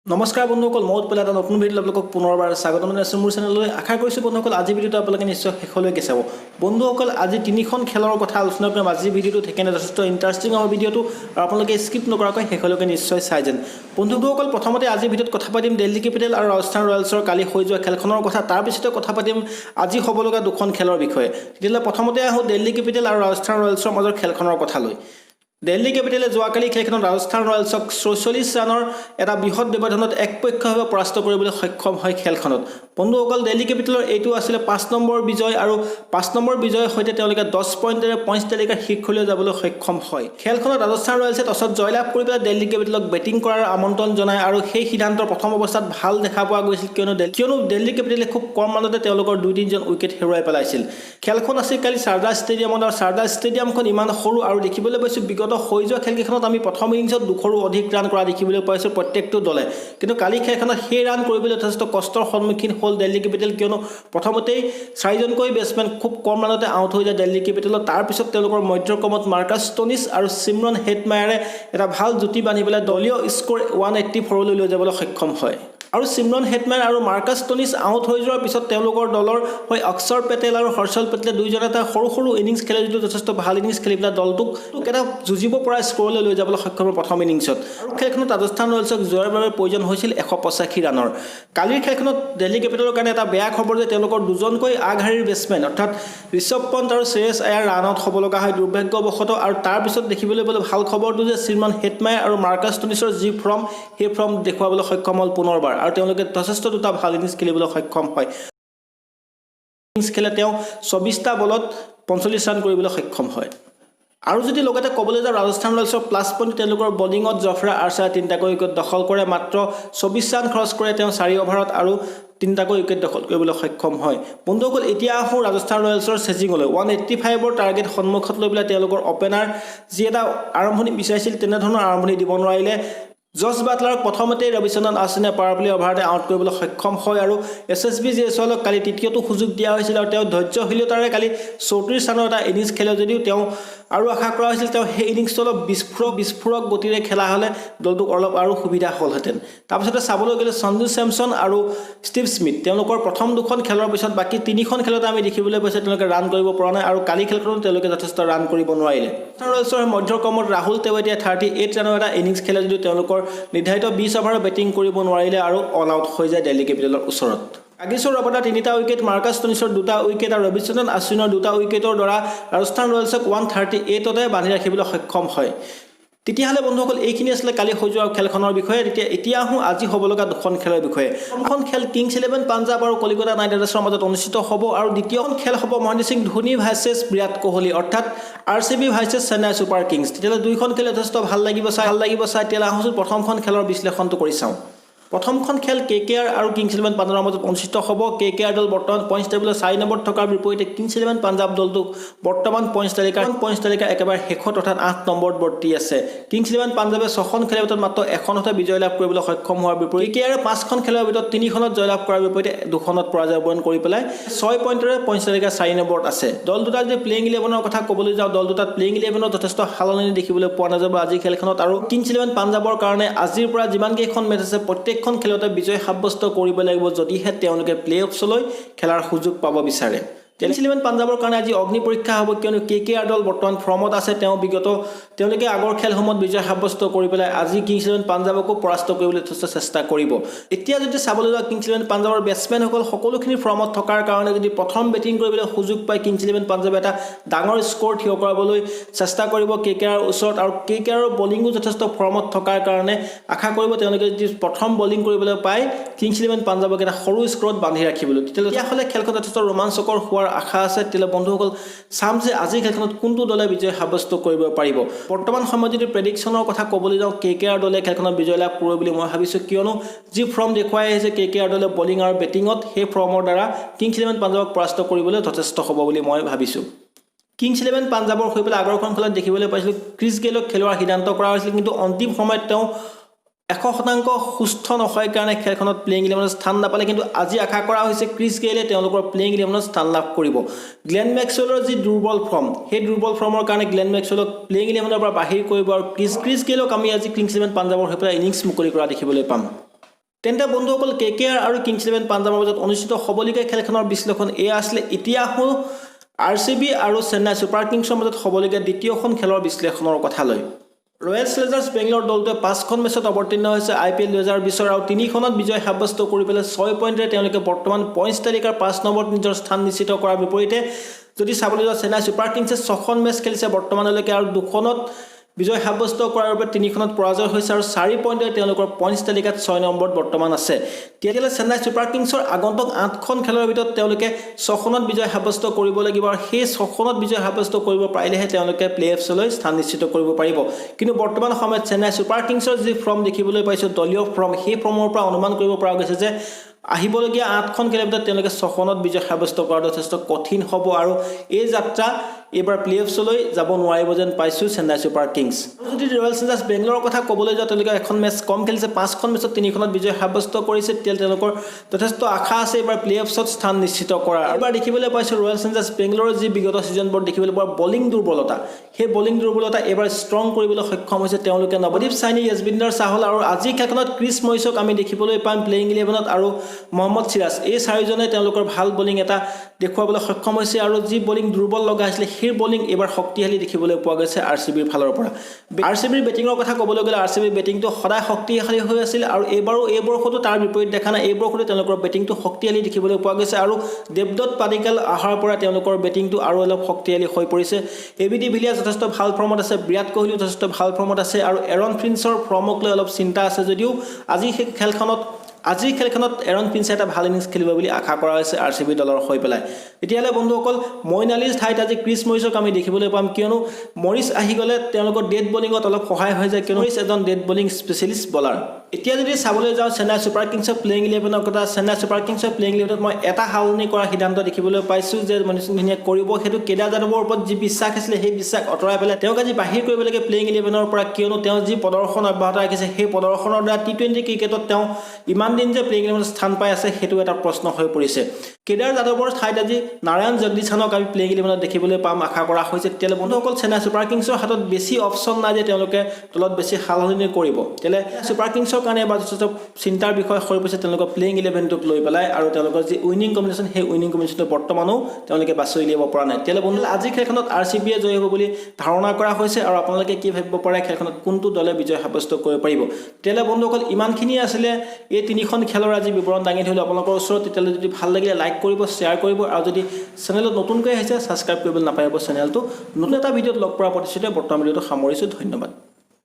নমস্কাৰ বন্ধুসকল মই উৎপল এটা নতুন ভিডিঅ' আপোনালোকক পুনৰবাৰ স্বাগতম জনাইছোঁ মোৰ চেনেললৈ আশা কৰিছোঁ বন্ধুসকল আজি ভিডিঅ'টো আপোনালোকে নিশ্চয় শেষলৈকে চাব বন্ধুসকল আজি তিনিখন খেলৰ কথা আলোচনা কৰিম আজি ভিডিঅ'টো সেইকাৰণে যথেষ্ট ইণ্টাৰেষ্টিং হ'ব ভিডিঅ'টো আৰু আপোনালোকে স্কিপ নকৰাকৈ শেষলৈকে নিশ্চয় চাই যেন বন্ধুসকল প্ৰথমতে আজি ভিডিঅ'ত কথা পাতিম দিল্লী কেপিটেল আৰু ৰাজস্থান ৰয়েলছৰ কালি হৈ যোৱা খেলখনৰ কথা তাৰ পিছতে কথা পাতিম আজি হ'ব লগা দুখন খেলৰ বিষয়ে তেতিয়াহ'লে প্ৰথমতে আহোঁ দিল্লী কেপিটেল আৰু ৰাজস্থান ৰয়েলছৰ মাজৰ খেলখনৰ কথালৈ দিল্লী কেপিটেলে যোৱাকালি খেলখনত ৰাজস্থান ৰয়েলছক ৪৪ ৰানৰ এটা বৃহৎ ব্যৱধানত একপক্ষীয়ভাৱে পৰাস্ত কৰিবলৈ সক্ষম হয় খেলখনত বন্ধুসকল দিল্লী কেপিটেলৰ এইটো আছিল ৫ নম্বৰ বিজয় আৰু ৫ নম্বৰ বিজয়ৰ সৈতে তেওঁলোকে ১০ পইণ্টেৰে পইণ্টছ তালিকাৰ শীৰ্ষলৈ যাবলৈ সক্ষম হয় খেলখনত ৰাজস্থান ৰয়েলছে টছত জয়লাভ কৰি পেলাই দিল্লী কেপিটেলক বেটিং কৰাৰ আমন্ত্ৰণ জনায় আৰু সেই সিদ্ধান্ত প্ৰথম অৱস্থাত ভাল দেখা পোৱা গৈছিল কিয়নো দিল্লী কেপিটেলে খুব কম ৰানতে তেওঁলোকৰ ২-৩জন উইকেট হেৰুৱাই পেলাইছিল খেলখন আছিল কালি শাৰদা ষ্টেডিয়ামত আৰু শাৰদা ষ্টেডিয়ামখন ইমান সৰু আৰু দেখিবলৈ পাইছোঁ বিগত হৈ যোৱা খেলকেইখনত আমি প্ৰথম ইনিংছত ২০০ৰো অধিক ৰান কৰা দেখিবলৈ পাইছোঁ প্ৰত্যেকটো দলে কিন্তু কালি খেলখনত সেই ৰান কৰিবলৈ যথেষ্ট কষ্টৰ সন্মুখীন হ'ল দিল্লী কেপিটেল কিয়নো প্ৰথমতেই ৪জনকৈ বেটছমেন খুব কম ৰানতে আউট হৈ যায় দিল্লী কেপিটেলৰ তাৰপিছত তেওঁলোকৰ মধ্যক্ৰমত মাৰ্কাছ ষ্টনিছ আৰু চিমৰন হেটমায়াৰে এটা ভাল জুটি বান্ধি পেলাই দলীয় স্ক'ৰ ১৮৪লৈ লৈ যাবলৈ সক্ষম হয় আৰু চিমৰন হেটমেন আৰু মাৰ্কাছ ষ্টনিছ আউট হৈ যোৱাৰ পিছত তেওঁলোকৰ দলৰ হৈ অক্ষৰ পেটেল আৰু হৰ্ষল পেটেলে দুইজনে এটা সৰু সৰু ইনিংছ খেলে যিটো যথেষ্ট ভাল ইনিংছ খেলি পেলাই দলটোক এটা যুঁজিব পৰা স্ক'ৰলৈ লৈ যাবলৈ সক্ষম হয় প্ৰথম ইনিংছত আৰু খেলখনত ৰাজস্থান ৰয়েলছক জয়ৰ বাবে প্ৰয়োজন হৈছিল ১৮৫ ৰানৰ কালিৰ খেলখনত দিল্লী কেপিটেলৰ কাৰণে এটা বেয়া খবৰ যে তেওঁলোকৰ দুজনকৈ আগশাৰীৰ বেটছমেন অৰ্থাৎ ঋষভ পন্ত আৰু শ্ৰেয়স আয়াৰ ৰানত হ'ব লগা হয় দুৰ্ভাগ্যবশতঃ আৰু তাৰপিছত দেখিবলৈ পালে ভাল খবৰটো যে চিমৰন হেটমায়াৰ আৰু মাৰ্কাছ ষ্টনিছৰ যি ফৰ্ম সেই ফৰ্ম দেখুৱাবলৈ সক্ষম হ'ল পুনৰবাৰ আৰু তেওঁলোকে যথেষ্ট দুটা ভাল ইনিংছ খেলিবলৈ সক্ষম হয় ইনিংছ খেলে তেওঁ ২৪টা বলত ৪৫ ৰান কৰিবলৈ সক্ষম হয় আৰু যদি লগতে ক'বলৈ যাওঁ ৰাজস্থান ৰয়েলছৰ প্লাছ পইণ্ট তেওঁলোকৰ বলিঙত জফৰা আৰ্চাৰে ৩টাকৈ উইকেট দখল কৰে মাত্ৰ ২৪ ৰান খৰচ কৰে তেওঁ ৪ অভাৰত আৰু ৩টাকৈ উইকেট দখল কৰিবলৈ সক্ষম হয় বন্ধুসকল এতিয়া আহোঁ ৰাজস্থান ৰয়েলছৰ চেজিঙলৈ ১৮৫ৰ টাৰ্গেট সন্মুখত লৈ পেলাই তেওঁলোকৰ অপেনাৰ যি এটা আৰম্ভণি বিচাৰিছিল তেনেধৰণৰ আৰম্ভণি দিব নোৱাৰিলে জছ বাটলাৰক প্ৰথমতেই ৰবিচন্দ্ৰন আশ্বিনে পাৱাৰ প্লে অভাৰতে আউট কৰিবলৈ সক্ষম হয় আৰু SSB জয়ছোৱালক কালি তৃতীয়টো সুযোগ দিয়া হৈছিল আৰু তেওঁ ধৈৰ্যশীলতাৰে কালি ৩৪ ৰানৰ এটা ইনিংছ খেলে যদিও তেওঁ আৰু আশা কৰা হৈছিল তেওঁ সেই ইনিংছটো অলপ বিস্ফোৰক গতিৰে খেলা হ'লে দলটোক অলপ আৰু সুবিধা হ'লহেঁতেন তাৰপিছতে চাবলৈ গ'লে সঞ্জু চেমছন আৰু ষ্টিভ স্মিথ তেওঁলোকৰ প্ৰথম দুখন খেলৰ পিছত বাকী তিনিখন খেলতে আমি দেখিবলৈ পাইছোঁ তেওঁলোকে ৰান কৰিব পৰা নাই আৰু কালি খেলখনত তেওঁলোকে যথেষ্ট ৰান কৰিব নোৱাৰিলে ৰয়েলছৰ মধ্যক্ৰমত ৰাহুল তেৱাটিয়াই ৩৮ ৰানৰ এটা ইনিংছ খেলে যদিও তেওঁলোকৰ নিৰ্ধাৰিত ২০ অভাৰৰ বেটিং কৰিব নোৱাৰিলে আৰু অল আউট হৈ যায় দিল্লী কেপিটেলৰ ওচৰত আগিছৰ ৰবাৰ্টাৰ ৩টা উইকেট মাৰ্কাছ ষ্টনিছৰ ২টা উইকেট আৰু ৰবিচন্দ্ৰন আশ্বিনৰ ২টা উইকেটৰ দ্বাৰা ৰাজস্থান ৰয়েলছক ১৩৮তে বান্ধি ৰাখিবলৈ সক্ষম হয় তেতিয়াহ'লে বন্ধুসকল এইখিনি আছিলে কালি হৈ যোৱা খেলখনৰ বিষয়ে এতিয়া আহোঁ আজি হ'ব লগা দুখন খেলৰ বিষয়ে প্ৰথমখন খেল কিংছ 11 পাঞ্জাৱ আৰু কলিকতা নাইট ৰাইডাৰ্ছৰ মাজত অনুষ্ঠিত হ'ব আৰু দ্বিতীয়খন খেল হ'ব মহেন্দ্ৰ সিং ধোনী ভাৰ্চেছ বিৰাট কোহলি অৰ্থাৎ RCB versus Chennai super Kings তেতিয়াহ'লে দুইখন খেল যথেষ্ট ভাল লাগিব চাই তেতিয়াহ'লে আহোঁচোন প্ৰথমখন খেলৰ বিশ্লেষণটো কৰি চাওঁ প্ৰথমখন খেল KKR আৰু কিংছ 11 পাঞ্জাৱৰ মাজত অনুষ্ঠিত হ'ব KKR দল বৰ্তমান পইণ্টছ টেবুলত ৪ নম্বৰত থকাৰ বিপৰীতে কিংছ 11 পাঞ্জাৱ দলটোক বৰ্তমান পইণ্টছ তালিকাৰ একেবাৰে শেষত অৰ্থাৎ ৮ নম্বৰত বৰ্তি আছে কিংছ 11 পাঞ্জাৱে ৬খন খেলৰ ভিতৰত মাত্ৰ এখনতে বিজয় লাভ কৰিবলৈ সক্ষম হোৱাৰ বিপৰীতে KKR ৫খন খেলৰ ভিতৰত ৩খনত জয়লাভ কৰাৰ বিপৰীতে ২খনত পৰাজয় বৰণ কৰি পেলাই ৬ পইণ্টেৰে পইণ্টছ তালিকাৰ ৪ নম্বৰত আছে দল দুটাৰ যদি প্লেইং 11ৰ কথা ক'বলৈ যাওঁ দল দুটাত প্লেইং 11ত যথেষ্ট সালসলনি দেখিবলৈ পোৱা নাযাব আজি খেলখনত আৰু কিংছ 11 পাঞ্জাৱৰ কাৰণে আজিৰ পৰা যিমানকেইখন মেচ আছে প্ৰত্যেকখন খেলতে বিজয় সাব্যস্ত কৰিব লাগিব যদিহে তেওঁলোকে প্লে অফছলৈ খেলাৰ সুযোগ পাব বিচাৰে কিংছ 11 পাঞ্জাৱৰ কাৰণে আজি অগ্নি পৰীক্ষা হ'ব কিয়নো KKR দল বৰ্তমান ফৰ্মত আছে তেওঁলোকে আগৰ খেলসমূহত বিজয় সাব্যস্ত কৰি পেলাই আজি কিংছ 11 পাঞ্জাৱকো পৰাস্ত কৰিবলৈ যথেষ্ট চেষ্টা কৰিব এতিয়া যদি চাবলৈ যাওঁ কিংছ 11 পাঞ্জাৱৰ বেটছমেনসকল সকলোখিনি ফৰ্মত থকাৰ কাৰণে যদি প্ৰথম বেটিং কৰিবলৈ সুযোগ পায় কিংছ 11 পাঞ্জাৱে এটা ডাঙৰ স্ক'ৰ থিয় কৰাবলৈ চেষ্টা কৰিব KKR ওচৰত আৰু KKRৰ বলিঙো যথেষ্ট ফৰ্মত থকাৰ কাৰণে আশা কৰিব তেওঁলোকে যদি প্ৰথম বলিং কৰিবলৈ পায় কিংছ 11 পাঞ্জাৱক এটা সৰু স্ক'ৰত বান্ধি ৰাখিবলৈ তেতিয়াহ'লে খেলখন যথেষ্ট ৰোমাঞ্চকৰ হোৱাৰ আশা আছে তেতিয়াহ'লে বন্ধুসকল চাম যে আজি খেলখনত কোনটো দলে বিজয় সাব্যস্ত কৰিব পাৰিব বৰ্তমান সময়ত যদি প্ৰেডিকশ্যনৰ কথা ক'বলৈ যাওঁ KKR দলে খেলখনত বিজয় লাভ কৰিব বুলি মই ভাবিছোঁ কিয়নো যি ফৰ্ম দেখুৱাই আহিছে KKR দলে বলিং আৰু বেটিঙত সেই ফৰ্মৰ দ্বাৰা কিংছ 11 পাঞ্জাৱক পৰাস্ত কৰিবলৈ যথেষ্ট হ'ব বুলি মই ভাবিছোঁ কিংছ 11 পাঞ্জাৱৰ হৈ পেলাই আগৰখন খেলত দেখিবলৈ পাইছিলোঁ ক্ৰিছ গেইলক খেলোৱাৰ সিদ্ধান্ত কৰা হৈছিল কিন্তু অন্তিম সময়ত তেওঁ ১০০% সুস্থ নহয় কাৰণে খেলখনত প্লেইং 11ত স্থান নাপালে কিন্তু আজি আশা কৰা হৈছে ক্ৰিছ গেইলে তেওঁলোকৰ প্লেইং 11ত স্থান লাভ কৰিব গ্লেন মেক্সৱেলৰ যি দুৰ্বল ফৰ্ম সেই দুৰ্বল ফৰ্মৰ কাৰণে গ্লেন মেক্সৱেলক প্লেইং 11ৰ পৰা বাহিৰ কৰিব আৰু ক্ৰিছ গেইলক আমি আজি কিংছ 11 পাঞ্জাৱৰ হৈ পেলাই ইনিংছ মুকলি কৰা দেখিবলৈ পাম তেন্তে বন্ধুসকল KKR আৰু কিংছ ইলেভেন পাঞ্জাৱৰ মাজত অনুষ্ঠিত হ'বলগীয়া খেলখনৰ বিশ্লেষণ এয়া আছিলে। এতিয়া আহোঁ RCB আৰু চেন্নাই ছুপাৰ কিংছৰ মাজত হ'বলগীয়া দ্বিতীয়খন খেলৰ বিশ্লেষণৰ কথালৈ। ৰয়েল চেলেঞ্জাৰ্ছ বেংগলোৰ দলটোৱে 5খন মেচত অৱতীৰ্ণ হৈছে IPL 2020 আৰু 3খনত বিজয় সাব্যস্ত কৰি পেলাই 6 পইণ্টেৰে তেওঁলোকে বৰ্তমান পইণ্টছ তালিকাৰ 5 নম্বৰত নিজৰ স্থান নিশ্চিত কৰাৰ বিপৰীতে যদি চাবলৈ যোৱা চেন্নাই ছুপাৰ কিংছে 6খন মেচ খেলিছে বৰ্তমানলৈকে আৰু 2খনত বিজয় সাব্যস্ত কৰাৰ বাবে 3খনত পৰাজয় হৈছে আৰু 4 পইণ্টেৰে তেওঁলোকৰ পইণ্টছ তালিকাত 6 নম্বৰত বৰ্তমান আছে। তেতিয়াহ'লে চেন্নাই ছুপাৰ কিংছৰ আগন্তুক 8খন খেলৰ ভিতৰত তেওঁলোকে 6খনত বিজয় সাব্যস্ত কৰিব লাগিব আৰু সেই 6খনত বিজয় সাব্যস্ত কৰিব পাৰিলেহে তেওঁলোকে প্লে-অফছলৈ স্থান নিশ্চিত কৰিব পাৰিব। কিন্তু বৰ্তমান সময়ত চেন্নাই ছুপাৰ কিংছৰ যি ফৰ্ম দেখিবলৈ পাইছোঁ দলীয় ফৰ্ম, সেই ফৰ্মৰ পৰা অনুমান কৰিব পৰা গৈছে যে আহিবলগীয়া 8খন খেলৰ ভিতৰত তেওঁলোকে 6খনত বিজয় সাব্যস্ত কৰাটো যথেষ্ট কঠিন হ'ব আৰু এই যাত্ৰা এইবাৰ প্লে-অফছলৈ যাব নোৱাৰিব যেন পাইছোঁ চেন্নাই ছুপাৰ কিংছ। যদি ৰয়েল চেলেঞ্জাৰ্ছ বেংগলোৰৰ কথা ক'বলৈ যাওঁ তেওঁলোকে এখন মেচ কম খেলিছে, 5খন মেচত 3খনত বিজয় সাব্যস্ত কৰিছে। তেতিয়া তেওঁলোকৰ যথেষ্ট আশা আছে এইবাৰ প্লে-অফছত স্থান নিশ্চিত কৰাৰ। এবাৰ দেখিবলৈ পাইছোঁ ৰয়েল চেলেঞ্জাৰ্ছ বেংগলোৰৰ যি বিগত ছিজনবোৰত দেখিবলৈ পোৱা বলিং দুৰ্বলতা, সেই বলিং দুৰ্বলতা এইবাৰ ষ্ট্ৰং কৰিবলৈ সক্ষম হৈছে তেওঁলোকে। নৱদীপ চাইনি, য়জবেন্দ্ৰ চাহল আৰু আজি খেলখনত ক্ৰিছ মৰিছক আমি দেখিবলৈ পাম প্লেয়িং 11ত আৰু মহম্মদ সিৰাজ, এই 4জনে তেওঁলোকৰ ভাল বলিং এটা দেখুৱাবলৈ সক্ষম হৈছে আৰু যি বলিং দুৰ্বল লগা হৈছিলে সেই বলিং এইবাৰ শক্তিশালী দেখিবলৈ পোৱা গৈছে RCBৰ ফালৰ পৰা। RCBৰ বেটিঙৰ কথা ক'বলৈ গ'লে RCBৰ বেটিংটো সদায় শক্তিশালী হৈ আছিল আৰু এইবাৰো এই বৰ্ষতো তাৰ বিপৰীত দেখা নাই। এই বৰ্ষতো তেওঁলোকৰ বেটিংটো শক্তিশালী দেখিবলৈ পোৱা গৈছে আৰু দেৱদত্ত পাডিক্কাল অহাৰ পৰা তেওঁলোকৰ বেটিংটো আৰু অলপ শক্তিশালী হৈ পৰিছে। AB de Villiers যথেষ্ট ভাল ফৰ্মত আছে, বিৰাট কোহলিও যথেষ্ট ভাল ফৰ্মত আছে আৰু এৰন ফিঞ্চৰ ফৰ্মক লৈ অলপ চিন্তা আছে যদিও আজিৰ খেলখনত এৰন ফিঞ্চে এটা ভাল ইনিংছ খেলিব বুলি আশা কৰা হৈছে RCB দলৰ হৈ পেলাই। তেতিয়াহ'লে বন্ধুসকল মইন আলীৰ ঠাইত আজি ক্ৰিছ মৰিছক আমি দেখিবলৈ পাম, কিয়নো মৰিছ আহি গ'লে তেওঁলোকৰ ডেড বলিঙত অলপ সহায় হৈ যায়, কিয়নো মৰিছ এজন ডেড বলিং স্পেচিয়েলিষ্ট বলাৰ। এতিয়া যদি চাবলৈ যাওঁ চেন্নাই ছুপাৰ কিংছৰ প্লেয়িং 11ৰ কথা, চেন্নাই ছুপাৰ কিংছৰ প্লেয়িং 11ত মই এটা সালনি কৰাৰ সিদ্ধান্ত দেখিবলৈ পাইছোঁ যে মনীষণ ধোনীয়ে কৰিব। সেইটো কেদাৰ যাদৱৰ ওপৰত যি বিশ্বাস আছিলে সেই বিশ্বাস আঁতৰাই পেলাই তেওঁক আজি বাহিৰ কৰিব লাগে প্লেয়িং 11ৰ পৰা, কিয়নো তেওঁ যি প্ৰদৰ্শন অব্যাহত ৰাখিছে সেই প্ৰদৰ্শনৰ দ্বাৰা T20 ক্ৰিকেটত তেওঁ ইমান দিন যে প্লেয়িং 11ত স্থান পাই আছে সেইটো এটা প্ৰশ্ন হৈ পৰিছে। কেদাৰ যাদৱৰ ঠাইত আজি নাৰায়ণ জগদীশানক আমি প্লেয়িং 11ত দেখিবলৈ পাম আশা কৰা হৈছে। তেতিয়াহ'লে বন্ধুসকল চেন্নাই ছুপাৰ কিংছৰ হাতত বেছি অপশ্যন নাই যে তেওঁলোকে দলত বেছি সালসলনি কৰিব। তেতিয়াহ'লে ছুপাৰ কিংছৰ কাৰণে এবাৰ যথেষ্ট চিন্তাৰ বিষয় হৈ পৰিছে তেওঁলোকৰ প্লেয়িং 11টোক লৈ পেলাই আৰু তেওঁলোকৰ যি উইনিং কম্বিনেশ্যন সেই উইনিং কম্বিনেশ্যনটো বৰ্তমানো তেওঁলোকে বাছি উলিয়াব পৰা নাই। তেতিয়াহ'লে বন্ধুসকল আজি খেলখনত RCBয়ে জয়ী হ'ব বুলি ধাৰণা কৰা হৈছে আৰু আপোনালোকে কি ভাবিব পাৰে খেলখনত কোনটো দলে বিজয় সাব্যস্ত কৰিব পাৰিব। তেতিয়াহ'লে বন্ধুসকল ইমানখিনি আছিলে এই 3খন খেলৰ আজি বিৱৰণ দাঙি ধৰিলোঁ আপোনালোকৰ ওচৰত। তেতিয়াহ'লে যদি ভাল লাগিলে লাইক কৰিব, শ্বেয়াৰ কৰিব আৰু যদি চেনেলত নতুনকৈ আহিছে ছাবস্ক্ৰাইব কৰিবলৈ নাপাহৰিব চেনেলটো। নতুন এটা ভিডিঅ'ত লগ পোৱাৰ প্ৰতিশ্ৰুতিৰে বৰ্তমান ভিডিঅ'টো সামৰিছোঁ। ধন্যবাদ।